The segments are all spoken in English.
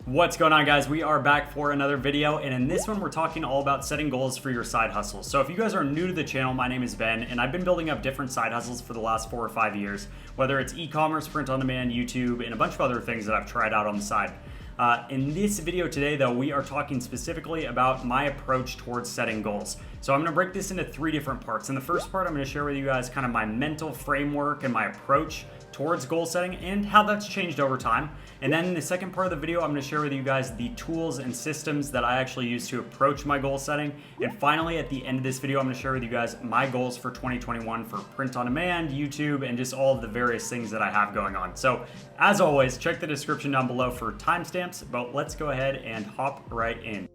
What's going on, guys? We are back for another video, and in this one we're talking all about setting goals for your side hustles. So if you guys are new to the channel, my name is Ben, and I've been building up different side hustles for the last 4 or 5 years, whether it's e-commerce, print on demand, YouTube, and a bunch of other things that I've tried out on the side. In this video today, though, we are talking specifically about my approach towards setting goals. So I'm going to break this into 3 different parts. In the first part, I'm going to share with you guys kind of my mental framework and my approach towards goal setting and how that's changed over time. And then in the second part of the video, I'm going to share with you guys the tools and systems that I actually use to approach my goal setting. And finally, at the end of this video, I'm going to share with you guys my goals for 2021 for print on demand, YouTube, and just all of the various things that I have going on. So as always, check the description down below for timestamps, but let's go ahead and hop right in.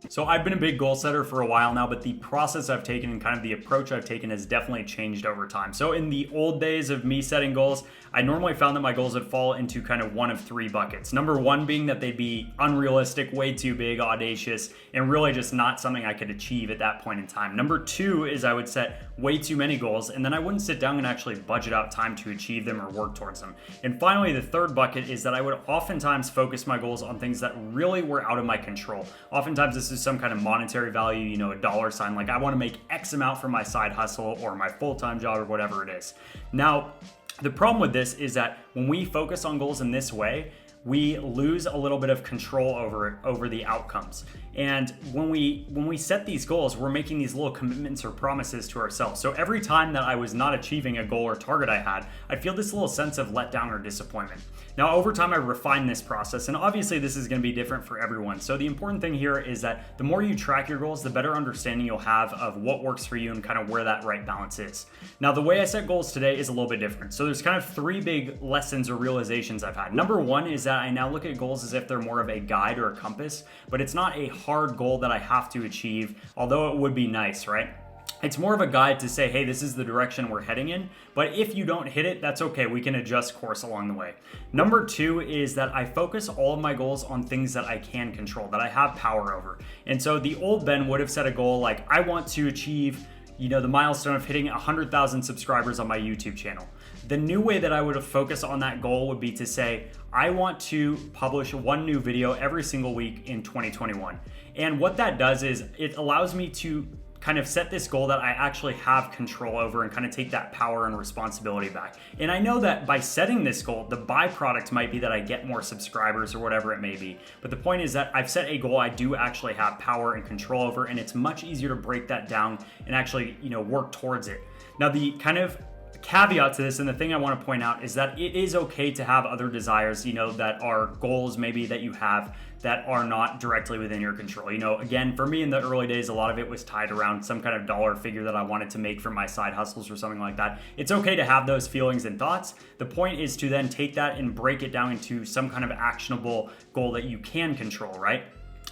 So I've been a big goal setter for a while now, but the process I've taken and kind of the approach I've taken has definitely changed over time. So in the old days of me setting goals, I normally found that my goals would fall into kind of one of 3 buckets. Number 1 being that they'd be unrealistic, way too big, audacious, and really just not something I could achieve at that point in time. Number 2 is I would set way too many goals, and then I wouldn't sit down and actually budget out time to achieve them or work towards them. And finally, the 3rd bucket is that I would oftentimes focus my goals on things that really were out of my control. Oftentimes this is some kind of monetary value, you know, a dollar sign, like I want to make X amount from my side hustle or my full-time job or whatever it is. Now, the problem with this is that when we focus on goals in this way, we lose a little bit of control over the outcomes. And when we set these goals, we're making these little commitments or promises to ourselves. So every time that I was not achieving a goal or target I had, I feel this little sense of letdown or disappointment. Now, over time, I refined this process, and obviously this is going to be different for everyone. So the important thing here is that the more you track your goals, the better understanding you'll have of what works for you and kind of where that right balance is. Now, the way I set goals today is a little bit different. So there's kind of 3 big lessons or realizations I've had. Number 1 is that I now look at goals as if they're more of a guide or a compass, but it's not a hard goal that I have to achieve, although it would be nice, right? It's more of a guide to say, hey, this is the direction we're heading in, but if you don't hit it, that's okay. We can adjust course along the way. Number 2 is that I focus all of my goals on things that I can control, that I have power over. And so the old Ben would have set a goal like, I want to achieve, you know, the milestone of hitting 100,000 subscribers on my YouTube channel. The new way that I would have focused on that goal would be to say, I want to publish 1 new video every single week in 2021. And what that does is it allows me to kind of set this goal that I actually have control over and kind of take that power and responsibility back. And I know that by setting this goal, the byproduct might be that I get more subscribers or whatever it may be. But the point is that I've set a goal I do actually have power and control over, and it's much easier to break that down and actually, you know, work towards it. Now, the kind of caveat to this, and the thing I want to point out, is that it is okay to have other desires, you know, that are goals maybe that you have that are not directly within your control. You know, again, for me in the early days, a lot of it was tied around some kind of dollar figure that I wanted to make from my side hustles or something like that. It's okay to have those feelings and thoughts. The point is to then take that and break it down into some kind of actionable goal that you can control, right?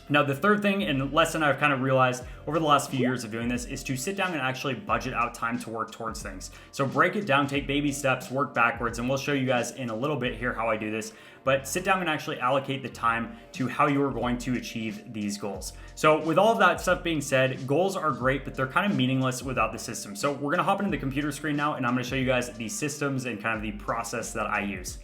Now, the 3rd thing and lesson I've kind of realized over the last few years of doing this is to sit down and actually budget out time to work towards things. So break it down, take baby steps, work backwards, and we'll show you guys in a little bit here how I do this. But sit down and actually allocate the time to how you are going to achieve these goals. So with all of that stuff being said, goals are great, but they're kind of meaningless without the system. So we're gonna hop into the computer screen now, and I'm gonna show you guys the systems and kind of the process that I use.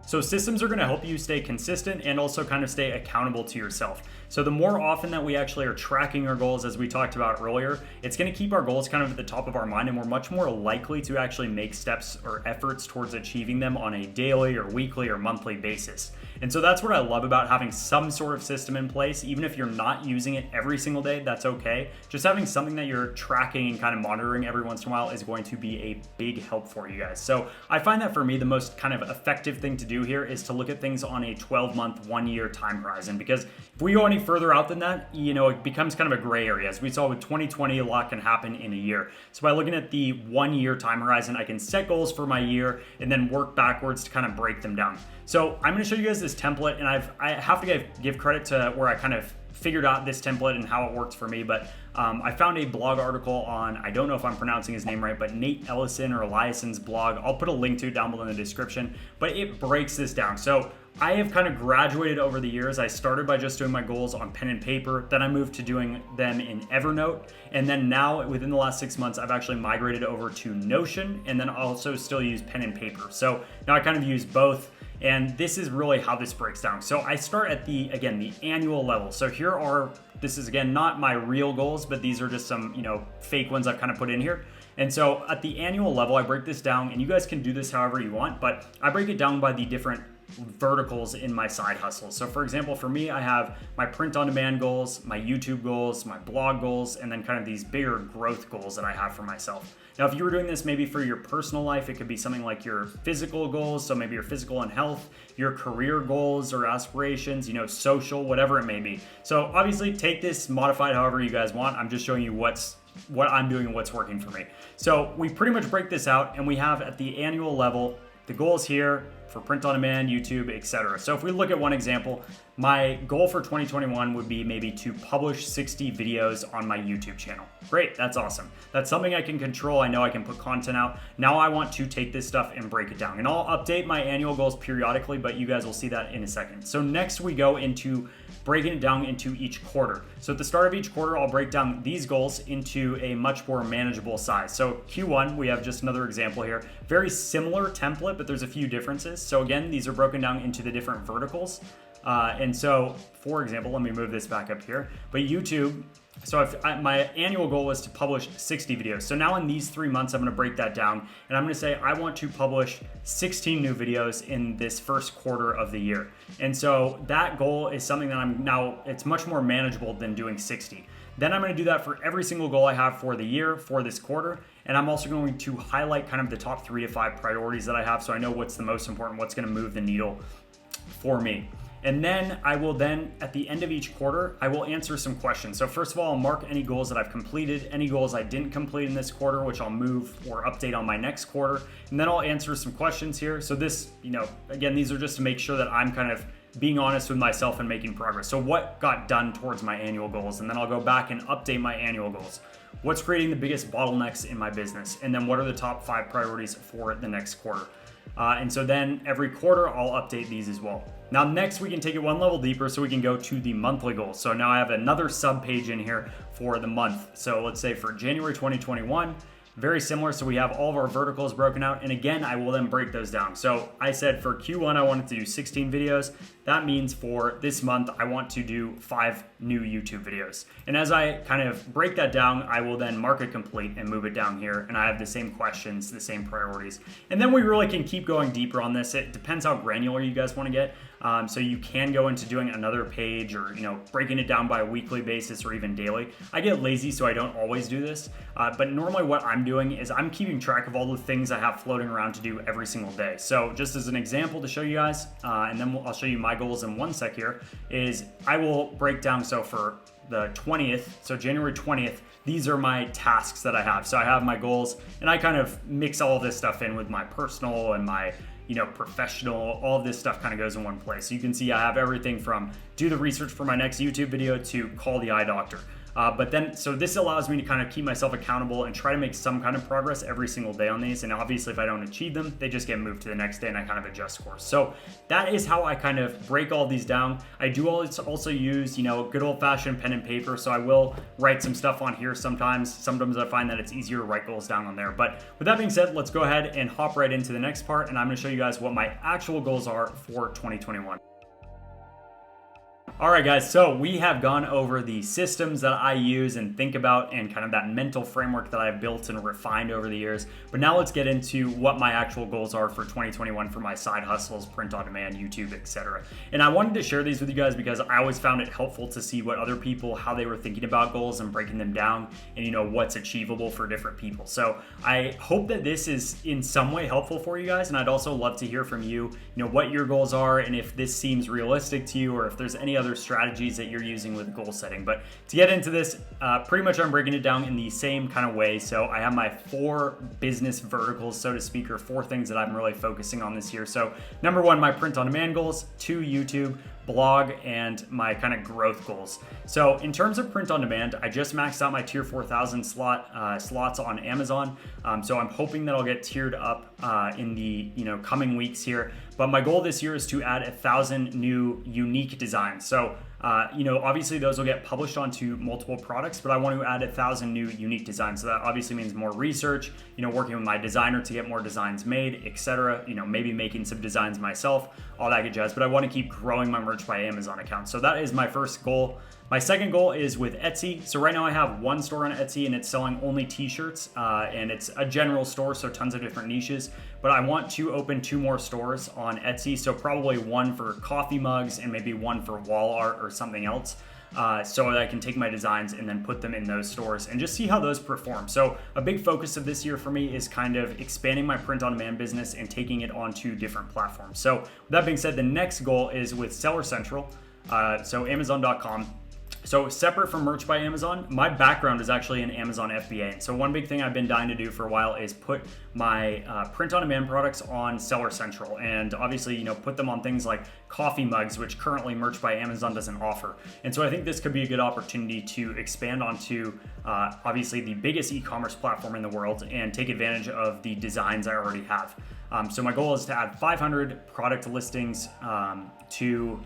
So systems are going to help you stay consistent and also kind of stay accountable to yourself. So the more often that we actually are tracking our goals, as we talked about earlier, it's going to keep our goals kind of at the top of our mind, and we're much more likely to actually make steps or efforts towards achieving them on a daily or weekly or monthly basis. And so that's what I love about having some sort of system in place. Even if you're not using it every single day, that's okay. Just having something that you're tracking and kind of monitoring every once in a while is going to be a big help for you guys. So I find that for me, the most kind of effective thing to do here is to look at things on a 12-month, 1-year time horizon, because if we go any further out than that, you know, it becomes kind of a gray area. As we saw with 2020, a lot can happen in a year. So by looking at the 1-year time horizon, I can set goals for my year and then work backwards to kind of break them down. So I'm going to show you guys this template, and I have to give credit to where I kind of figured out this template and how it works for me, but I found a blog article on, I don't know if I'm pronouncing his name right, but Nate Ellison or Eliason's blog. I'll put a link to it down below in the description, but it breaks this down. So I have kind of graduated over the years. I started by just doing my goals on pen and paper. Then I moved to doing them in Evernote. And then now within the last 6 months, I've actually migrated over to Notion, and then also still use pen and paper. So now I kind of use both. And this is really how this breaks down. So I start at the annual level. So this is again, not my real goals, but these are just some, fake ones I've kind of put in here. And so at the annual level, I break this down, and you guys can do this however you want, but I break it down by the different verticals in my side hustles. So for example, for me, I have my print on demand goals, my YouTube goals, my blog goals, and then kind of these bigger growth goals that I have for myself. Now, if you were doing this maybe for your personal life, it could be something like your physical goals. So maybe your physical and health, your career goals or aspirations, social, whatever it may be. So obviously take this modified however you guys want. I'm just showing you what I'm doing and what's working for me. So we pretty much break this out, and we have at the annual level, the goals here for print on demand, YouTube, etc. So if we look at one example, my goal for 2021 would be maybe to publish 60 videos on my YouTube channel. Great, that's awesome. That's something I can control. I know I can put content out. Now I want to take this stuff and break it down. And I'll update my annual goals periodically, but you guys will see that in a second. So next we go into breaking it down into each quarter. So at the start of each quarter, I'll break down these goals into a much more manageable size. So Q1, we have just another example here. Very similar template, but there's a few differences. So again, these are broken down into the different verticals. And so, for example, let me move this back up here. But YouTube, so my annual goal was to publish 60 videos. So now in these 3 months, I'm going to break that down, and I'm going to say I want to publish 16 new videos in this first quarter of the year. And so that goal is something that it's much more manageable than doing 60. Then I'm going to do that for every single goal I have for the year, for this quarter. And I'm also going to highlight kind of the top 3 to 5 priorities that I have, so I know what's the most important, what's going to move the needle for me. And then at the end of each quarter, I will answer some questions. So first of all, I'll mark any goals that I've completed, any goals I didn't complete in this quarter, which I'll move or update on my next quarter. And then I'll answer some questions here. So this, again, these are just to make sure that I'm kind of being honest with myself and making progress. So what got done towards my annual goals? And then I'll go back and update my annual goals. What's creating the biggest bottlenecks in my business? And then what are the top 5 priorities for the next quarter? And so then every quarter, I'll update these as well. Now, next we can take it one level deeper, so we can go to the monthly goals. So now I have another sub page in here for the month. So let's say for January 2021, very similar. So we have all of our verticals broken out. And again, I will then break those down. So I said for Q1, I wanted to do 16 videos. That means for this month, I want to do 5 new YouTube videos. And as I kind of break that down, I will then mark it complete and move it down here. And I have the same questions, the same priorities. And then we really can keep going deeper on this. It depends how granular you guys want to get. So you can go into doing another page or, breaking it down by a weekly basis or even daily. I get lazy, so I don't always do this. But normally what I'm doing is I'm keeping track of all the things I have floating around to do every single day. So just as an example to show you guys, and then I'll show you my goals in one sec here, is I will break down, so for the 20th, so January 20th, these are my tasks that I have. So I have my goals, and I kind of mix all of this stuff in with my personal and my professional. All of this stuff kind of goes in one place. So you can see I have everything from do the research for my next YouTube video to call the eye doctor. So this allows me to kind of keep myself accountable and try to make some kind of progress every single day on these. And obviously if I don't achieve them, they just get moved to the next day and I kind of adjust course. So that is how I kind of break all these down. I do also use, good old fashioned pen and paper. So I will write some stuff on here sometimes. Sometimes I find that it's easier to write goals down on there. But with that being said, let's go ahead and hop right into the next part. And I'm going to show you guys what my actual goals are for 2021. All right, guys, so we have gone over the systems that I use and think about and kind of that mental framework that I've built and refined over the years. But now let's get into what my actual goals are for 2021 for my side hustles, print on demand, YouTube, etc. And I wanted to share these with you guys because I always found it helpful to see what other people, how they were thinking about goals and breaking them down and, what's achievable for different people. So I hope that this is in some way helpful for you guys. And I'd also love to hear from you, what your goals are and if this seems realistic to you or if there's any other strategies that you're using with goal setting. But to get into this, pretty much I'm breaking it down in the same kind of way. So I have my 4 business verticals, so to speak, or 4 things that I'm really focusing on this year. So number 1, my print on demand goals, 2, YouTube, blog, and my kind of growth goals. So in terms of print on demand, I just maxed out my tier 4,000 slots on Amazon. So I'm hoping that I'll get tiered up in the coming weeks here. but my goal this year is to add 1,000 new unique designs. So obviously those will get published onto multiple products, but I want to add 1,000 new unique designs. So that obviously means more research, working with my designer to get more designs made, etc. Maybe making some designs myself, all that good jazz. But I want to keep growing my Merch by Amazon account. So that is my first goal. My second goal is with Etsy. So right now I have one store on Etsy and it's selling only t-shirts and it's a general store, so tons of different niches. But I want to open 2 more stores on Etsy. So probably one for coffee mugs and maybe one for wall art or something else. So that I can take my designs and then put them in those stores and just see how those perform. So a big focus of this year for me is kind of expanding my print-on-demand business and taking it onto different platforms. So with that being said, the next goal is with Seller Central, so Amazon.com. So separate from Merch by Amazon, my background is actually in Amazon FBA. So one big thing I've been dying to do for a while is put my print-on-demand products on Seller Central, and obviously, put them on things like coffee mugs, which currently Merch by Amazon doesn't offer. And so I think this could be a good opportunity to expand onto obviously the biggest e-commerce platform in the world and take advantage of the designs I already have. So my goal is to add 500 product listings to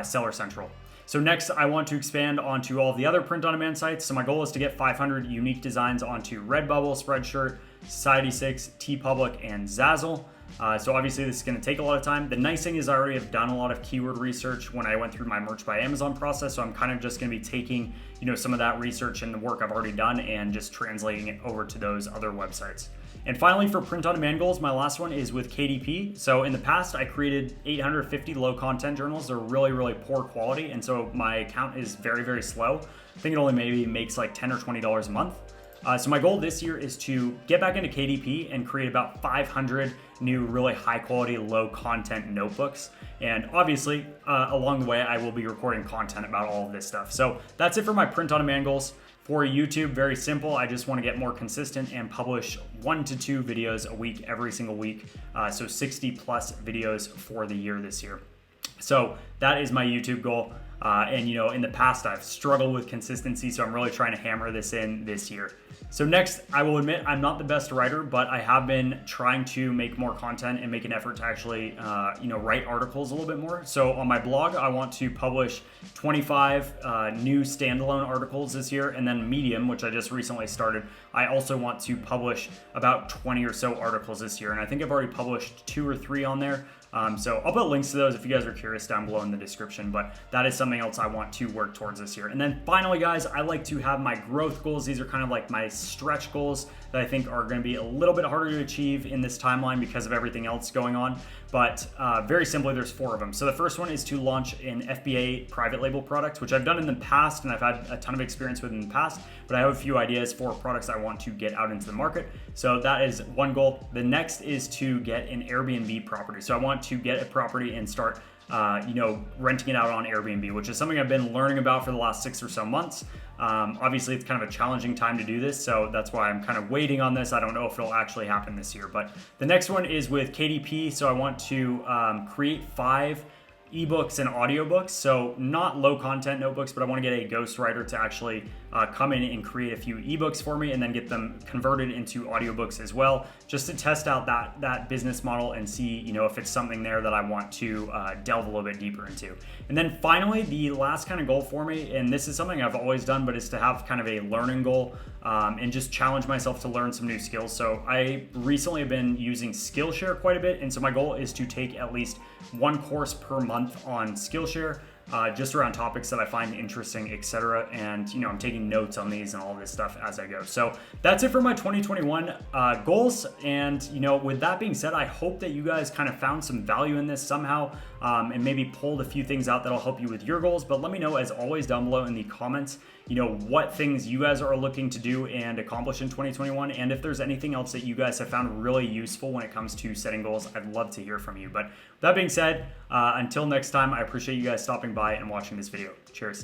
Seller Central. So next, I want to expand onto all of the other print-on-demand sites. So my goal is to get 500 unique designs onto Redbubble, Spreadshirt, Society6, TeePublic, and Zazzle. So obviously this is going to take a lot of time. The nice thing is I already have done a lot of keyword research when I went through my Merch by Amazon process. So I'm kind of just going to be taking, some of that research and the work I've already done and just translating it over to those other websites. And finally, for print-on-demand goals, my last one is with KDP. So in the past, I created 850 low-content journals. They're really, really poor quality, and so my account is very, very slow. I think it only maybe makes like $10 or $20 a month. So my goal this year is to get back into KDP and create about 500 new, really high-quality, low-content notebooks. And obviously, along the way, I will be recording content about all of this stuff. So that's it for my print-on-demand goals. For YouTube, very simple. I just want to get more consistent and publish 1 to 2 videos a week, every single week. So 60 plus videos for the year this year. So that is my YouTube goal. And in the past, I've struggled with consistency, so I'm really trying to hammer this in this year. So next, I will admit I'm not the best writer, but I have been trying to make more content and make an effort to actually, write articles a little bit more. So on my blog, I want to publish 25 new standalone articles this year, and then Medium, which I just recently started, I also want to publish about 20 or so articles this year, and I think I've already published 2 or 3 on there. So I'll put links to those if you guys are curious down below in the description, but that is something else I want to work towards this year. And then finally, guys, I like to have my growth goals. These are kind of like my stretch goals that I think are going to be a little bit harder to achieve in this timeline because of everything else going on. But very simply, there's 4 of them. So the first one is to launch an FBA private label product, which I've done in the past and I've had a ton of experience with in the past, but I have a few ideas for products I want to get out into the market. So that is one goal. The next is to get an Airbnb property. So I want to get a property and start renting it out on Airbnb, which is something I've been learning about for the last 6 or so months. Obviously, it's kind of a challenging time to do this, so that's why I'm kind of waiting on this. I don't know if it'll actually happen this year, but the next one is with KDP. So I want to create 5 ebooks and audiobooks. So not low content notebooks, but I want to get a ghostwriter to actually come in and create a few ebooks for me and then get them converted into audiobooks as well, just to test out that business model and see, if it's something there that I want to delve a little bit deeper into. And then finally, the last kind of goal for me, and this is something I've always done, but it's to have kind of a learning goal and just challenge myself to learn some new skills. So I recently have been using Skillshare quite a bit, and so my goal is to take at least 1 course per month on Skillshare, just around topics that I find interesting, etc. And I'm taking notes on these and all this stuff as I go. So that's it for my 2021 goals. And with that being said, I hope that you guys kind of found some value in this somehow, and maybe pulled a few things out that'll help you with your goals. But let me know, as always, down below in the comments, what things you guys are looking to do and accomplish in 2021, and if there's anything else that you guys have found really useful when it comes to setting goals. I'd love to hear from you. But with that being said, until next time, I appreciate you guys stopping by and watching this video. Cheers.